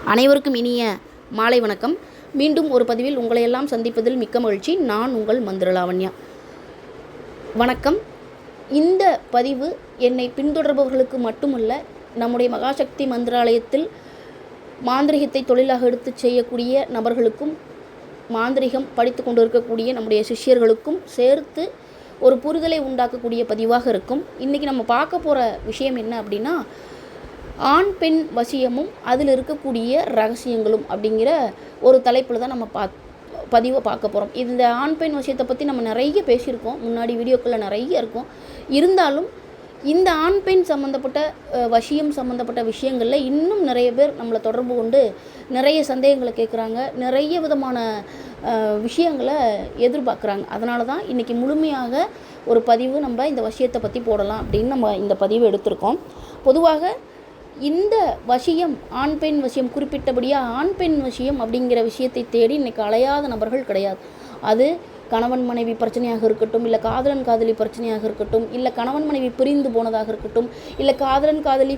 அனைவருக்கும் இனிய மாலை வணக்கம். மீண்டும் ஒரு பதிவில் உங்களையெல்லாம் சந்திப்பதில் மிக்க மகிழ்ச்சி. நான் உங்கள் மந்திரலாவண்யா. வணக்கம். இந்த பதிவு என்னை பின்தொடர்பவர்களுக்கு மட்டுமல்ல, நம்முடைய மகாசக்தி மந்திராலயத்தில் மாந்திரிகத்தை தொழிலாக எடுத்து செய்யக்கூடிய நபர்களுக்கும், மாந்திரிகம் படித்து கொண்டு இருக்கக்கூடிய நம்முடைய சிஷ்யர்களுக்கும் சேர்த்து ஒரு புரிதலை உண்டாக்கக்கூடிய பதிவாக இருக்கும். இன்றைக்கி நம்ம பார்க்க போகிற விஷயம் என்ன அப்படின்னா, ஆண் பெண் வசியமும் அதில் இருக்கக்கூடிய ரகசியங்களும் அப்படிங்கிற ஒரு தலைப்பில் தான் நம்ம பதிவை பார்க்க போகிறோம். இந்த ஆண் பெண் வசியத்தை பற்றி நம்ம நிறைய பேசியிருக்கோம், முன்னாடி வீடியோக்களில் நிறைய இருக்கும். இருந்தாலும் இந்த ஆண் பெண் சம்மந்தப்பட்ட வசியம் சம்மந்தப்பட்ட விஷயங்களில் இன்னும் நிறைய பேர் நம்மளை தொடர்பு கொண்டு நிறைய சந்தேகங்களை கேட்குறாங்க, நிறைய விதமான விஷயங்களை எதிர்பார்க்குறாங்க. அதனால தான் இன்றைக்கி முழுமையாக ஒரு பதிவு நம்ம இந்த வசியத்தை பற்றி போடலாம் அப்படின்னு நம்ம இந்த பதிவு எடுத்திருக்கோம். பொதுவாக இந்த வசியம், ஆண் பெண் வசியம், குறிப்பிட்டபடியாக ஆண் பெண் வசியம் அப்படிங்கிற விஷயத்தை தேடி இன்றைக்கி அலையாத நபர்கள் கிடையாது. அது கணவன் மனைவி பிரச்சனையாக இருக்கட்டும், இல்லை காதலன் காதலி பிரச்சனையாக இருக்கட்டும், இல்லை கணவன் மனைவி பிரிந்து போனதாக இருக்கட்டும், இல்லை காதலன் காதலி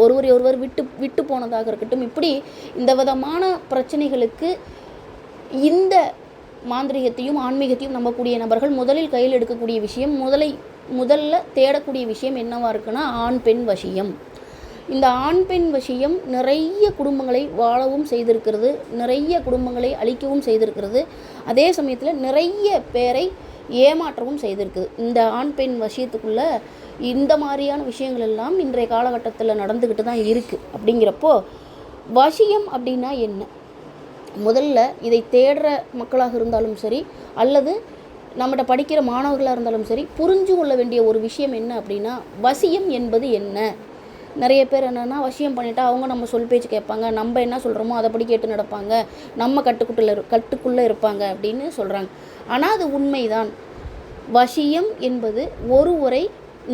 ஒருவர் விட்டு போனதாக இருக்கட்டும். இப்படி இந்த விதமான பிரச்சனைகளுக்கு இந்த மாந்திரிகத்தையும் ஆன்மீகத்தையும் நம்பக்கூடிய நபர்கள் முதலில் கையில் எடுக்கக்கூடிய விஷயம், முதல்ல தேடக்கூடிய விஷயம் என்னவா இருக்குன்னா, ஆண் பெண் வசியம். இந்த ஆண் பெண் வசியம் நிறைய குடும்பங்களை வாழவும் செய்திருக்கிறது, நிறைய குடும்பங்களை அழிக்கவும் செய்திருக்கிறது, அதே சமயத்தில் நிறைய பேரை ஏமாற்றவும் செய்திருக்குது. இந்த ஆண் பெண் வசியத்துக்குள்ளே இந்த மாதிரியான விஷயங்கள் எல்லாம் இன்றைய காலகட்டத்தில் நடந்துக்கிட்டு தான் இருக்குது. அப்படிங்கிறப்போ வசியம் அப்படின்னா என்ன? முதல்ல இதை தேடுற மக்களாக இருந்தாலும் சரி, அல்லது நம்மகிட்ட படிக்கிற மாணவர்களாக இருந்தாலும் சரி, புரிஞ்சு கொள்ள வேண்டிய ஒரு விஷயம் என்ன அப்படின்னா, வசியம் என்பது என்ன? நிறைய பேர் என்னென்னா, வசியம் பண்ணிட்டா அவங்க நம்ம சொல் பேச்சு கேட்பாங்க, நம்ம என்ன சொல்கிறோமோ அதைப்படி கேட்டு நடப்பாங்க, நம்ம கட்டுக்குள்ளே இருப்பாங்க அப்படின்னு சொல்கிறாங்க. ஆனால் அது உண்மைதான். வசியம் என்பது ஒருவரை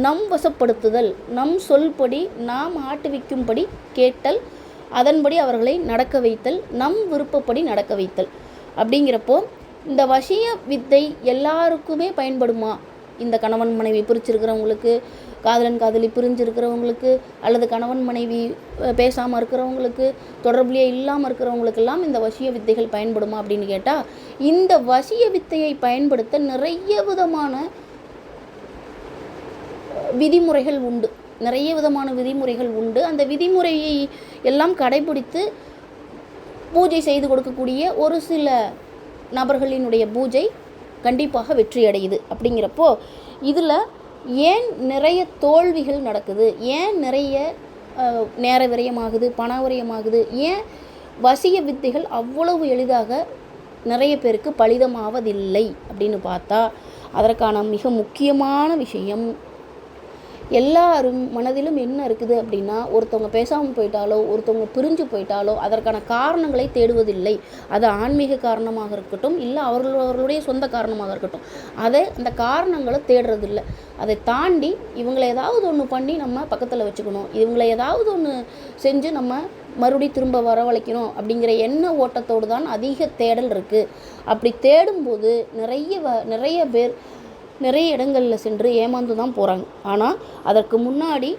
நம் வசப்படுத்துதல், நம் சொல்படி நாம் ஆட்டுவிக்கும்படி கேட்டல், அதன்படி அவர்களை நடக்க வைத்தல், நம் விருப்பப்படி நடக்க வைத்தல். அப்படிங்கிறப்போ இந்த வசிய வித்தை எல்லாருக்குமே பயன்படுமா? இந்த கணவன் மனைவி பிரிச்சிருக்கிறவங்களுக்கு, காதலன் காதலி பிரிஞ்சிருக்கிறவங்களுக்கு, அல்லது கணவன் மனைவி பேசாமல் இருக்கிறவங்களுக்கு, தொடர்புலேயே இல்லாமல் இருக்கிறவங்களுக்கெல்லாம் இந்த வசிய வித்தைகள் பயன்படுமா அப்படின்னு கேட்டால், இந்த வசிய வித்தையை பயன்படுத்த நிறைய விதமான விதிமுறைகள் உண்டு. அந்த விதிமுறையை எல்லாம் கடைபிடித்து பூஜை செய்து கொடுக்கக்கூடிய ஒரு சில நபர்களினுடைய பூஜை கண்டிப்பாக வெற்றி அடையுது. அப்படிங்கிறப்போ இதில் ஏன் நிறைய தோல்விகள் நடக்குது, ஏன் நிறைய நேர விரயமாகுது, பண விரயமாகுது, ஏன் வசிய வித்தைகள் அவ்வளவு எளிதாக நிறைய பேருக்கு பலிதமாவதில்லை அப்படின்னு பார்த்தா, அதற்கான மிக முக்கியமான விஷயம், எல்லாரும் மனதிலும் என்ன இருக்குது அப்படின்னா, ஒருத்தவங்க பேசாமல் போயிட்டாலோ, ஒருத்தவங்க பிரிஞ்சு போயிட்டாலோ அதற்கான காரணங்களை தேடுவதில்லை. அது ஆன்மீக காரணமாக இருக்கட்டும், இல்லை அவர்களுடைய சொந்த காரணமாக இருக்கட்டும், அந்த காரணங்களை தேடுறதில்லை. அதை தாண்டி இவங்களை ஏதாவது ஒன்று பண்ணி நம்ம பக்கத்தில் வச்சுக்கணும், இவங்களை ஏதாவது ஒன்று செஞ்சு நம்ம மறுபடியும் திரும்ப வரவழைக்கணும் அப்படிங்கிற எண்ண ஓட்டத்தோடு தான் அதிக தேடல் இருக்குது. அப்படி தேடும்போது நிறைய பேர் நிறைய இடங்களில் சென்று ஏமாந்து தான் போகிறாங்க. ஆனால் அதற்கு முன்னாடி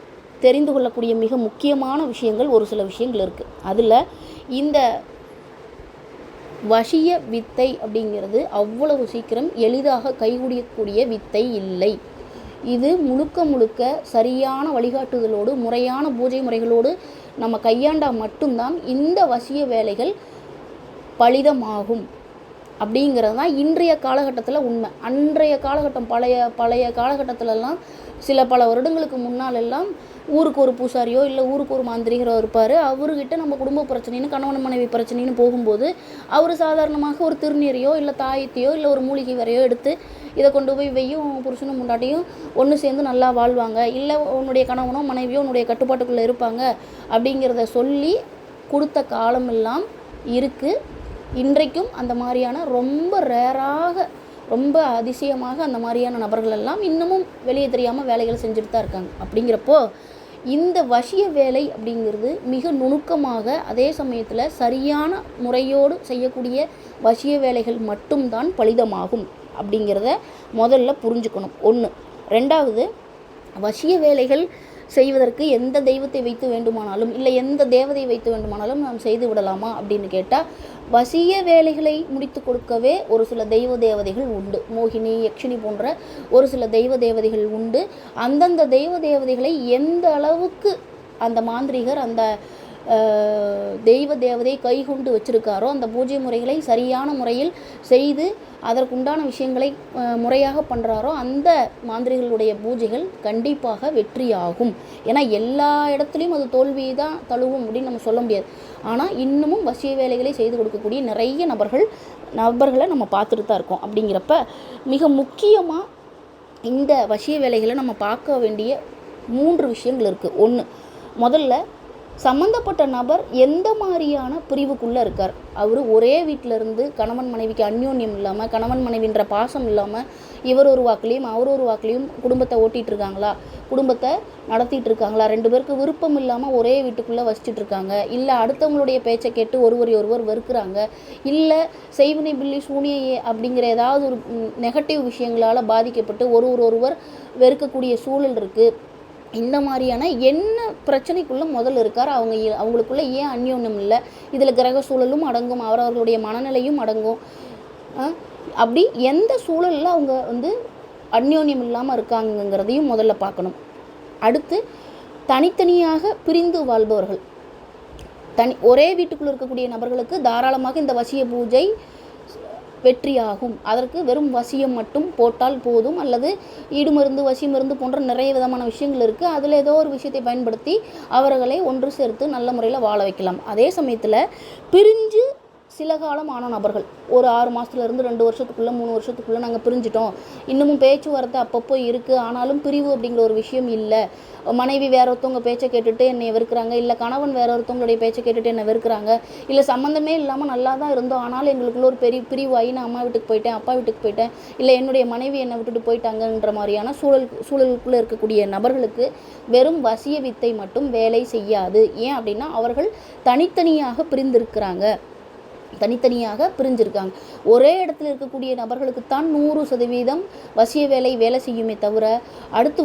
தெரிந்து கொள்ளக்கூடிய மிக முக்கியமான விஷயங்கள், ஒரு சில விஷயங்கள் இருக்குது. அதில் இந்த வசிய வித்தை அப்படிங்கிறது அவ்வளவு சீக்கிரம் எளிதாக கைகூடியக்கூடிய வித்தை இல்லை. இது முழுக்க சரியான வழிகாட்டுதலோடு, முறையான பூஜை முறைகளோடு நம்ம கையாண்டால் மட்டும்தான் இந்த வசிய வேலைகள் பலிதமாகும். அப்படிங்கிறது தான் இன்றைய காலகட்டத்தில் உண்மை. அன்றைய காலகட்டம், பழைய காலகட்டத்திலலாம் பல வருடங்களுக்கு முன்னாலெல்லாம் ஊருக்கு ஒரு பூசாரியோ இல்லை ஊருக்கு ஒரு மாந்திரிகரோ இருப்பார். அவர்கிட்ட நம்ம குடும்ப பிரச்சனைன்னு, கணவன் மனைவி பிரச்சனைன்னு போகும்போது அவர் சாதாரணமாக ஒரு திருநீரையோ இல்லை தாயத்தையோ இல்லை ஒரு மூலிகை வரையோ எடுத்து இதை கொண்டு போய் வெய்யும் புருஷனும் முண்டாட்டியும் ஒன்று சேர்ந்து நல்லா வாழ்வாங்க, இல்லை உன்னுடைய கணவனோ மனைவியோ உன்னுடைய கட்டுப்பாட்டுக்குள்ளே இருப்பாங்க அப்படிங்கிறத சொல்லி கொடுத்த காலமெல்லாம் இருக்குது. இன்றைக்கும் அந்த மாதிரியான ரொம்ப ரேராக, ரொம்ப அதிசயமாக அந்த மாதிரியான நபர்கள் எல்லாம் இன்னமும் வெளியே தெரியாமல் வேலைகள் செஞ்சுட்டு தான் இருக்காங்க. அப்படிங்கிறப்போ இந்த வசிய வேலை அப்படிங்கிறது மிக நுணுக்கமாக, அதே சமயத்தில் சரியான முறையோடு செய்யக்கூடிய வசிய வேலைகள் மட்டும்தான் பலிதமாகும் அப்படிங்கிறத முதல்ல புரிஞ்சுக்கணும். ஒன்று. ரெண்டாவது, வசிய வேலைகள் செய்வதற்கு எந்த தெய்வத்தை வைத்து வேண்டுமானாலும் இல்லை எந்த தேவதை வைத்து வேண்டுமானாலும் நாம் செய்து விடலாமா அப்படின்னு கேட்டால், வசிய வேலைகளை முடித்து கொடுக்கவே ஒரு சில தெய்வ தேவதைகள் உண்டு. மோகினி, யக்ஷினி போன்ற ஒரு சில தெய்வ தேவதைகள் உண்டு. அந்தந்த தெய்வ தேவதைகளை எந்த அளவுக்கு அந்த மாந்திரிகர் அந்த தெய்வ தேவதை கைகொண்டு வச்சிருக்காரோ அந்த பூஜை முறைகளை சரியான முறையில் செய்து அதற்குண்டான விஷயங்களை முறையாக பண்ணுறாரோ அந்த மாந்திரிகளுடைய பூஜைகள் கண்டிப்பாக வெற்றியாகும். ஏன்னா எல்லா இடத்துலையும் அது தோல்வி தான் தழுவும் அப்படின்னு நம்ம சொல்ல முடியாது. ஆனால் இன்னமும் வசிய வேலைகளை செய்து கொடுக்கக்கூடிய நிறைய நபர்களை நம்ம பார்த்துட்டு தான் இருக்கோம். அப்படிங்கிறப்ப மிக முக்கியமாக இந்த வசிய வேலைகளை நம்ம பார்க்க வேண்டிய 3 விஷயங்கள் இருக்குது. 1, முதல்ல சம்மந்தப்பட்ட நபர் எந்த மாதிரியான பிரிவுக்குள்ளே இருக்கார். அவர் ஒரே வீட்டில் இருந்து கணவன் மனைவிக்கு அந்யோன்யம் இல்லாமல், கணவன் மனைவின்ற பாசம் இல்லாமல், இவர் ஒரு வாக்குலேயும் அவர் ஒரு வாக்குலேயும் குடும்பத்தை ஓட்டிகிட்டு இருக்காங்களா, குடும்பத்தை நடத்திட்டு இருக்காங்களா, 2 பேருக்கு விருப்பம் இல்லாமல் ஒரே வீட்டுக்குள்ளே வசிச்சுட்டு இருக்காங்க, இல்லை அடுத்தவங்களுடைய பேச்சை கேட்டு ஒருவர் வெறுக்கிறாங்க, இல்லை செய்வினை பில்லி சூனியே அப்படிங்கிற ஏதாவது ஒரு நெகட்டிவ் விஷயங்களால் பாதிக்கப்பட்டு ஒருவர் வெறுக்கக்கூடிய சூழல் இருக்குது. இந்த மாதிரியான என்ன பிரச்சனைக்குள்ளே முதல்ல இருக்கார், அவங்களுக்குள்ளே ஏன் அந்யோன்யம் இல்லை, இதில் கிரக சூழலும் அடங்கும், அவரவர்களுடைய மனநிலையும் அடங்கும். அப்படி எந்த சூழலில் அவங்க அந்யோன்யம் இல்லாமல் இருக்காங்கங்கிறதையும் முதல்ல பார்க்கணும். அடுத்து தனித்தனியாக பிரிந்து வாழ்பவர்கள், ஒரே வீட்டுக்குள்ளே இருக்கக்கூடிய நபர்களுக்கு தாராளமாக இந்த வசிய பூஜை வெற்றியாகும். அதற்கு வெறும் வசியம் மட்டும் போட்டால் போதும், அல்லது ஈடுமருந்து, வசி மருந்து போன்ற நிறைய விதமான விஷயங்கள் இருக்குது. அதில் ஏதோ ஒரு விஷயத்தை பயன்படுத்தி அவர்களை ஒன்று சேர்த்து நல்ல முறையில் வாழ வைக்கலாம். அதே சமயத்தில் பிரிஞ்சு சில காலம் ஆன நபர்கள், ஒரு 6 மாதத்துலேருந்து 2 வருஷத்துக்குள்ளே 3 வருஷத்துக்குள்ளே நாங்கள் பிரிஞ்சிட்டோம், இன்னமும் பேச்சுவார்த்தை அப்பப்போ இருக்குது, ஆனாலும் பிரிவு அப்படிங்கிற ஒரு விஷயம் இல்லை, மனைவி வேற ஒருத்தவங்க பேச்சை கேட்டுட்டு என்னை வெறுக்கிறாங்க, இல்லை கணவன் வேற ஒருத்தவங்களுடைய பேச்சை கேட்டுட்டு என்னை வெறுக்கிறாங்க, இல்லை சம்மந்தமே இல்லாமல் நல்லா தான் இருந்தோம், ஆனாலும் எங்களுக்குள்ள ஒரு பெரிய பிரிவாகி நான் அம்மா வீட்டுக்கு போயிட்டேன், அப்பா வீட்டுக்கு போயிட்டேன், இல்லை என்னுடைய மனைவி என்னை விட்டுட்டு போயிட்டாங்கன்ற மாதிரியான சூழலுக்குள்ளே இருக்கக்கூடிய நபர்களுக்கு வெறும் வசிய வித்தை மட்டும் வேலை செய்யாது. ஏன் அப்படின்னா அவர்கள் தனித்தனியாக பிரிஞ்சிருக்காங்க. ஒரே இடத்துல இருக்கக்கூடிய நபர்களுக்குத்தான் 100% வசிய வேலை செய்யுமே தவிர, அடுத்து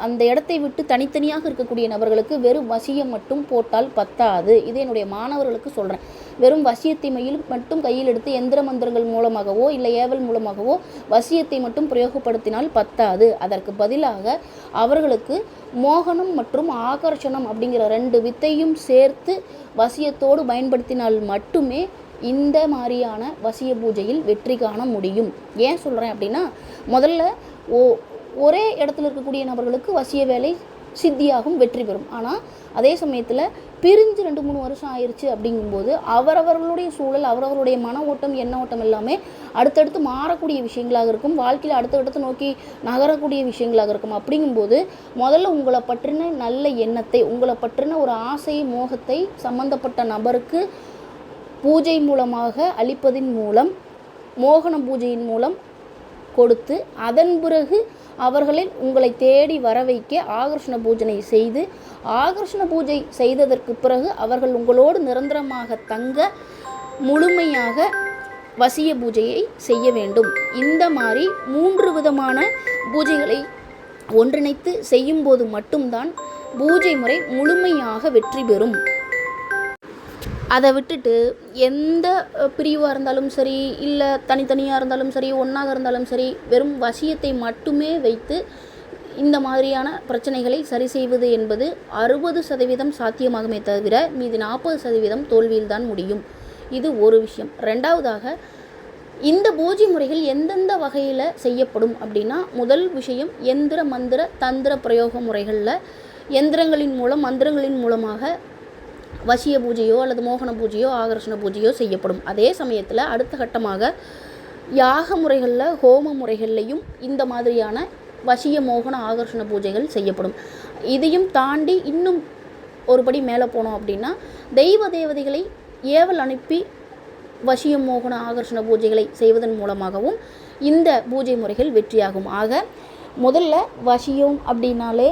அந்த இடத்தை விட்டு தனித்தனியாக இருக்கக்கூடிய நபர்களுக்கு வெறும் வசியம் மட்டும் போட்டால் பத்தாது. இது என்னுடைய மாணவர்களுக்கு சொல்கிறேன். வெறும் வசியத்தை மட்டும் கையில் எடுத்து எந்திர மந்திரங்கள் மூலமாகவோ இல்லை ஏவல் மூலமாகவோ வசியத்தை மட்டும் பிரயோகப்படுத்தினால் பத்தாது. அதற்கு பதிலாக அவர்களுக்கு மோகனம் மற்றும் ஆகர்ஷணம் அப்படிங்கிற 2 வித்தையும் சேர்த்து வசியத்தோடு பயன்படுத்தினால் மட்டுமே இந்த மாதிரியான வசிய பூஜையில் வெற்றி காண முடியும். ஏன் சொல்கிறேன் அப்படின்னா, முதல்ல ஒரே இடத்துல இருக்கக்கூடிய நபர்களுக்கு வசிய வேலை சித்தியாகும், வெற்றி பெறும். ஆனால் அதே சமயத்தில் பிரிஞ்சு 2-3 வருஷம் ஆயிடுச்சு அப்படிங்கும்போது அவரவர்களுடைய சூழல், அவரவர்களுடைய மன ஓட்டம், எண்ண ஓட்டம் எல்லாமே அடுத்தடுத்து மாறக்கூடிய விஷயங்களாக இருக்கும். வாழ்க்கையில் அடுத்தடுத்து நோக்கி நகரக்கூடிய விஷயங்களாக இருக்கும். அப்படிங்கும்போது முதல்ல உங்களை பற்றின நல்ல எண்ணத்தை, உங்களை பற்றின ஒரு ஆசை, மோகத்தை சம்பந்தப்பட்ட நபருக்கு பூஜை மூலமாக அளிப்பதின் மூலம், மோகன பூஜையின் மூலம் கொடுத்து, அதன் பிறகு அவர்களை உங்களை தேடி வர வைக்க ஆகர்ஷண பூஜனை செய்து, ஆகர்ஷண பூஜை செய்ததற்கு பிறகு அவர்கள் உங்களோடு நிரந்தரமாக தங்க முழுமையாக வசிய பூஜையை செய்ய வேண்டும். இந்த மாதிரி 3 விதமான பூஜைகளை ஒன்றிணைத்து செய்யும்போது மட்டும்தான் பூஜை முறை முழுமையாக வெற்றி பெறும். அதை விட்டுட்டு எந்த பிரிவாக இருந்தாலும் சரி, இல்லை தனித்தனியாக இருந்தாலும் சரி, ஒன்றாக இருந்தாலும் சரி, வெறும் வசியத்தை மட்டுமே வைத்து இந்த மாதிரியான பிரச்சனைகளை சரி செய்வது என்பது 60% சாத்தியமாகுமே தவிர மீதி 40% தோல்வியில்தான் முடியும். இது ஒரு விஷயம். 2வதாக, இந்த பூஜை முறைகள் எந்தெந்த வகையில் செய்யப்படும் அப்படின்னா, முதல் விஷயம் எந்திர மந்திர தந்திர பிரயோக முறைகளில் எந்திரங்களின் மூலம், மந்திரங்களின் மூலமாக வசிய பூஜையோ அல்லது மோகன பூஜையோ ஆகர்ஷண பூஜையோ செய்யப்படும். அதே சமயத்தில் அடுத்த கட்டமாக யாக முறைகளில், ஹோம முறைகள்லையும் இந்த மாதிரியான வசிய மோகன ஆகர்ஷண பூஜைகள் செய்யப்படும். இதையும் தாண்டி இன்னும் ஒருபடி மேலே போனோம் அப்படின்னா, தெய்வ தேவதைகளை ஏவல் அனுப்பி வசிய மோகன ஆகர்ஷண பூஜைகளை செய்வதன் மூலமாகவும் இந்த பூஜை முறைகள் வெற்றியாகும். ஆக முதல்ல வசியம் அப்படின்னாலே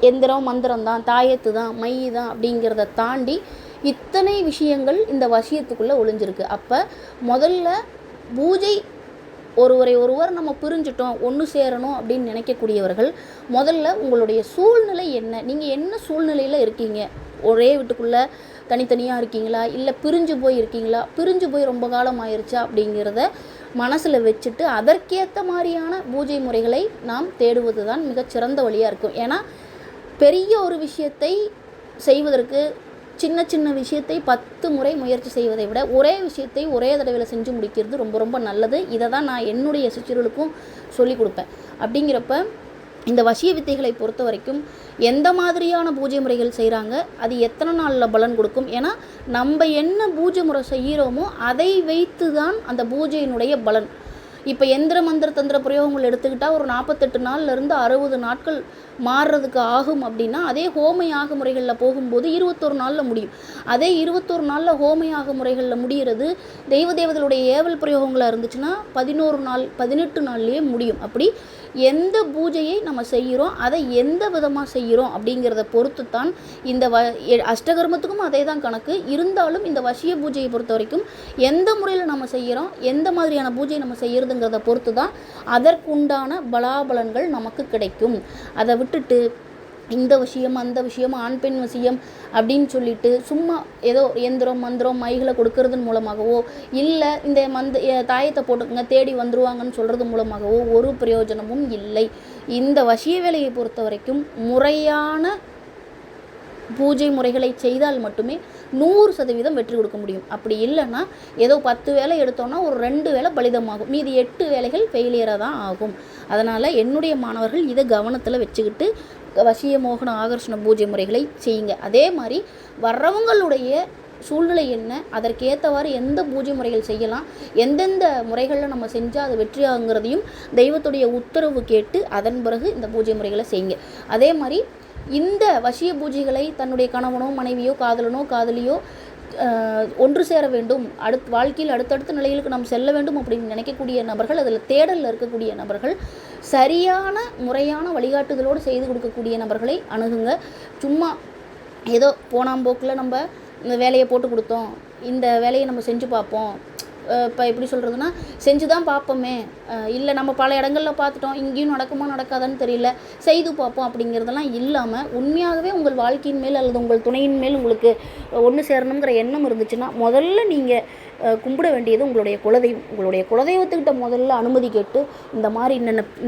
எந்திரம், மந்திரம் தான், தாயத்து தான், மை தான் அப்படிங்கிறத தாண்டி இத்தனை விஷயங்கள் இந்த வசியத்துக்குள்ளே ஒளிஞ்சிருக்கு. அப்போ முதல்ல பூஜை ஒருவர் நம்ம பிரிஞ்சிட்டோம், ஒன்று சேரணும் அப்படின்னு நினைக்கக்கூடியவர்கள் முதல்ல உங்களுடைய சூழ்நிலை என்ன, நீங்கள் என்ன சூழ்நிலையில் இருக்கீங்க, ஒரே வீட்டுக்குள்ளே தனித்தனியாக இருக்கீங்களா, இல்லை பிரிஞ்சு போய் இருக்கீங்களா, பிரிஞ்சு போய் ரொம்ப காலம் ஆயிடுச்சா அப்படிங்கிறத மனசில் வச்சுட்டு அதற்கேற்ற மாதிரியான பூஜை முறைகளை நாம் தேடுவது தான் மிகச்சிறந்த வழியாக இருக்கும். ஏன்னா பெரிய ஒரு விஷயத்தை செய்வதற்கு சின்ன சின்ன விஷயத்தை 10 முறை முயற்சி செய்வதை விட ஒரே விஷயத்தை ஒரே தடவையில் செஞ்சு முடிக்கிறது ரொம்ப ரொம்ப நல்லது. இதை தான் நான் என்னுடைய சிஷ்யர்களுக்கும் சொல்லிக் கொடுப்பேன். அப்படிங்கிறப்ப இந்த வசிய வித்தைகளை பொறுத்த வரைக்கும் எந்த மாதிரியான பூஜை முறைகள் செய்கிறாங்க, அது எத்தனை நாளில் பலன் கொடுக்கும், ஏன்னா நம்ம என்ன பூஜை முறை செய்கிறோமோ அதை வைத்து தான் அந்த பூஜையினுடைய பலன். இப்போ எந்திர மந்திர தந்திர பிரயோகங்கள் எடுத்துக்கிட்டால் ஒரு 48 நாள்லேருந்து 60 நாட்கள் மாறுறதுக்கு ஆகும் அப்படின்னா, அதே ஹோம யாக முறைகளில் போகும்போது 21 நாளில் முடியும். அதே 21 நாளில் ஹோம யாக முறைகளில் முடிகிறது தேவதைகளுடைய ஏவல் பிரயோகங்களாக இருந்துச்சுன்னா 11 நாள் 18 நாள்லேயே முடியும். அப்படி எந்த பூஜையை நம்ம செய்கிறோம், அதை எந்த விதமாக செய்கிறோம் அப்படிங்கிறத பொறுத்து தான் இந்த அஷ்டகர்மத்துக்கும் அதே தான் கணக்கு. இருந்தாலும் இந்த வசிய பூஜையை பொறுத்த வரைக்கும் எந்த முறையில் நம்ம செய்கிறோம், எந்த மாதிரியான பூஜை நம்ம செய்கிறதுங்கிறத பொறுத்து தான் அதற்குண்டான பலாபலன்கள் நமக்கு கிடைக்கும். அதை விட்டுட்டு இந்த விஷயம் அந்த விஷயம் ஆண் பெண் விஷயம் அப்படின்னு சொல்லிட்டு சும்மா ஏதோ எந்திரம் மந்திரம் மைகளை கொடுக்கறதன் மூலமாகவோ இல்லை இந்த தாயத்தை போட்டுக்கங்க தேடி வந்துருவாங்கன்னு சொல்கிறது மூலமாகவோ ஒரு பிரயோஜனமும் இல்லை. இந்த வசிய வேலையை பொறுத்த வரைக்கும் முறையான பூஜை முறைகளை செய்தால் மட்டுமே 100% வெற்றி கொடுக்க முடியும். அப்படி இல்லைன்னா ஏதோ 10 வேலை எடுத்தோன்னா ஒரு 2 வேலை பலிதமாகும், மீதி 8 வேலைகள் ஃபெயிலியராக தான் ஆகும். அதனால் என்னுடைய மாணவர்கள் இதை கவனத்தில் வச்சுக்கிட்டு வசிய மோகன ஆகர்ஷண பூஜை முறைகளை செய்யுங்க. அதே மாதிரி வர்றவங்களுடைய சூழ்நிலை என்ன, அதற்கேற்றவாறு எந்த பூஜை முறைகள் செய்யலாம், எந்தெந்த முறைகளில் நம்ம செஞ்சால் அது வெற்றி ஆகுங்கிறதையும் தெய்வத்துடைய உத்தரவு கேட்டு அதன் பிறகு இந்த பூஜை முறைகளை செய்யுங்க. அதே மாதிரி இந்த வசிய பூஜைகளை தன்னுடைய கணவனோ மனைவியோ காதலனோ காதலியோ ஒன்று சேர வேண்டும், வாழ்க்கையில் அடுத்தடுத்த நிலைகளுக்கு நாம் செல்ல வேண்டும் அப்படின்னு நினைக்கக்கூடிய நபர்கள், அதில் தேடலில் இருக்கக்கூடிய நபர்கள், சரியான முறையான வழிகாட்டுதலோடு செய்து கொடுக்கக்கூடிய நபர்களை அணுகுங்க. சும்மா ஏதோ போனாம்போக்கில் நம்ம இந்த வேலையை போட்டு கொடுத்தோம், இந்த வேலையை நம்ம செஞ்சு பார்ப்போம், இப்போ எப்படி சொல்கிறதுனா செஞ்சு தான் பார்ப்போமே, இல்லை நம்ம பல இடங்களில் பார்த்துட்டோம் இங்கேயும் நடக்குமா நடக்காதான்னு தெரியல செய்து பார்ப்போம் அப்படிங்கிறதெல்லாம் இல்லாமல் உண்மையாகவே உங்கள் வாழ்க்கையின் மேல் அல்லது உங்கள் துணையின் மேல் உங்களுக்கு ஒன்று சேரணுங்கிற எண்ணம் இருந்துச்சுன்னா முதல்ல நீங்கள் கும்பிட வேண்டியது உங்களுடைய குலதெய்வம். உங்களுடைய குலதெய்வத்துக்கிட்ட முதல்ல அனுமதி கேட்டு இந்த மாதிரி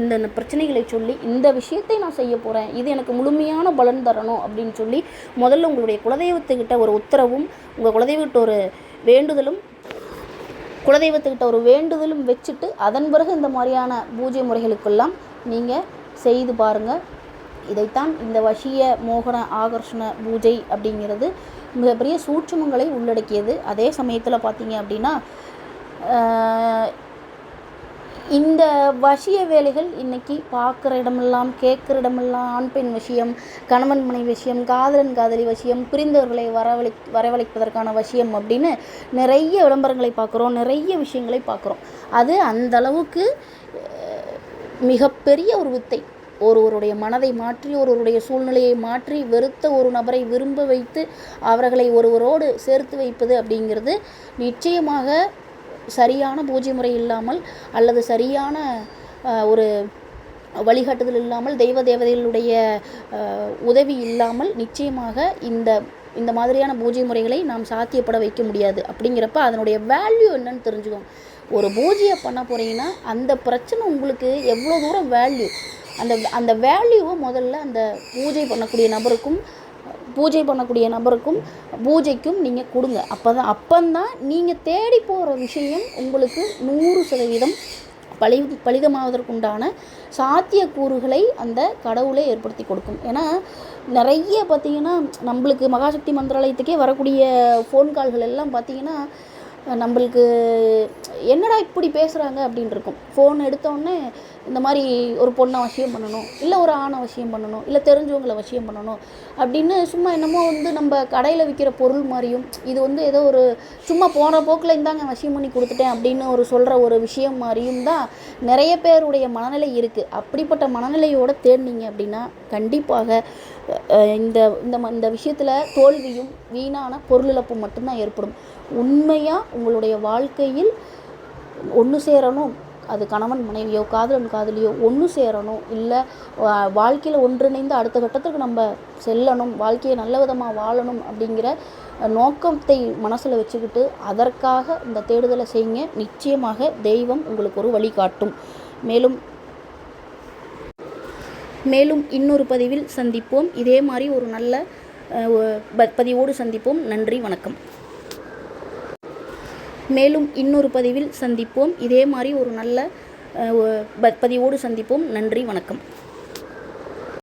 இந்த பிரச்சனைகளை சொல்லி இந்த விஷயத்தை நான் செய்ய போகிறேன், இது எனக்கு முழுமையான பலன் தரணும் அப்படின்னு சொல்லி முதல்ல உங்களுடைய குலதெய்வத்துக்கிட்ட ஒரு உத்தரவும் உங்கள் குலதெய்வத்திட்ட ஒரு வேண்டுதலும் வச்சுட்டு அதன் பிறகு இந்த மாதிரியான பூஜை முறைகளுக்கெல்லாம் நீங்கள் செய்து பாருங்கள். இதைத்தான் இந்த வசிய மோகன ஆகர்ஷண பூஜை அப்படிங்கிறது மிகப்பெரிய சூட்சுமங்களை உள்ளடக்கியது. அதே சமயத்தில் பார்த்தீங்க அப்படின்னா இந்த வசிய வேலைகள் இன்றைக்கி பார்க்குற இடமெல்லாம் கேட்குற இடமெல்லாம் ஆண் பெண் விஷயம், கணவன் மனைவி விஷயம், காதலன் காதலி விஷயம், பிரிந்தவர்களை வரவழைப்பதற்கான விஷயம் அப்படின்னு நிறைய விளம்பரங்களை பார்க்குறோம், நிறைய விஷயங்களை பார்க்குறோம். அது அந்த அளவுக்கு மிகப்பெரிய ஒரு வித்தை. ஒருவருடைய மனதை மாற்றி ஒருவருடைய சூழ்நிலையை மாற்றி வெறுத்த ஒரு நபரை விரும்ப வைத்து அவர்களை ஒருவரோடு சேர்த்து வைப்பது அப்படிங்கிறது நிச்சயமாக சரியான பூஜை முறை இல்லாமல் அல்லது சரியான ஒரு வழிகாட்டுதல் இல்லாமல் தேவதைகளுடைய உதவி இல்லாமல் நிச்சயமாக இந்த மாதிரியான பூஜை முறைகளை நாம் சாத்தியப்பட வைக்க முடியாது. அப்படிங்கிறப்ப அதனுடைய வேல்யூ என்னன்னு தெரிஞ்சுக்கோங்க. ஒரு பூஜையை பண்ண போகிறீங்கன்னா அந்த பிரச்சனை உங்களுக்கு எவ்வளோ தூரம் வேல்யூ, அந்த வேல்யூவை முதல்ல அந்த பூஜை பண்ணக்கூடிய நபருக்கும் பூஜைக்கும் நீங்கள் கொடுங்க. அப்போதான் நீங்கள் தேடி போகிற விஷயம் உங்களுக்கு 100% பலிதமாவதற்குண்டான சாத்தியக்கூறுகளை அந்த கடவுளே ஏற்படுத்தி கொடுக்கும். ஏன்னா நிறைய பார்த்திங்கன்னா நம்மளுக்கு மகாசக்தி மந்திராலயத்துக்கே வரக்கூடிய ஃபோன் கால்கள் எல்லாம் பார்த்திங்கன்னா நம்மளுக்கு என்னடா இப்படி பேசுகிறாங்க அப்படின்னு இருக்கும். ஃபோன் எடுத்தோடனே இந்த மாதிரி ஒரு பொண்ணை வசியம் பண்ணணும், இல்லை ஒரு ஆணை வசியம் பண்ணணும், இல்லை தெரிஞ்சவங்களை வசியம் பண்ணணும் அப்படின்னு சும்மா என்னமோ நம்ம கடையில் விற்கிற பொருள் மாதிரியும் இது ஏதோ ஒரு சும்மா போன போக்கில் இந்தாங்க வசியம் பண்ணி கொடுத்துட்டேன் அப்படின்னு சொல்கிற ஒரு விஷயம் மாதிரியும் தான் நிறைய பேருடைய மனநிலை இருக்குது. அப்படிப்பட்ட மனநிலையோடு தேடினீங்க அப்படின்னா கண்டிப்பாக இந்த விஷயத்தில் தோல்வியும் வீணான பொருளிழப்பு மட்டும்தான் ஏற்படும். உண்மையாக உங்களுடைய வாழ்க்கையில் ஒன்று சேரணும், அது கணவன் மனைவியோ காதலன் காதலியோ ஒன்று சேரணும், இல்லை வாழ்க்கையில் ஒன்றிணைந்து அடுத்த கட்டத்துக்கு நம்ம செல்லணும், வாழ்க்கையை நல்ல விதமாக வாழணும் அப்படிங்கிற நோக்கத்தை மனசில் வச்சுக்கிட்டு அதற்காக இந்த தேடுதலை செய்யுங்க. நிச்சயமாக தெய்வம் உங்களுக்கு ஒரு வழிகாட்டும். மேலும் இன்னொரு பதிவில் சந்திப்போம். இதே மாதிரி ஒரு நல்ல பதிவோடு சந்திப்போம். நன்றி, வணக்கம். மேலும் இன்னொரு பதிவில் சந்திப்போம். இதே மாதிரி ஒரு நல்ல பதிவோடு சந்திப்போம். நன்றி, வணக்கம்.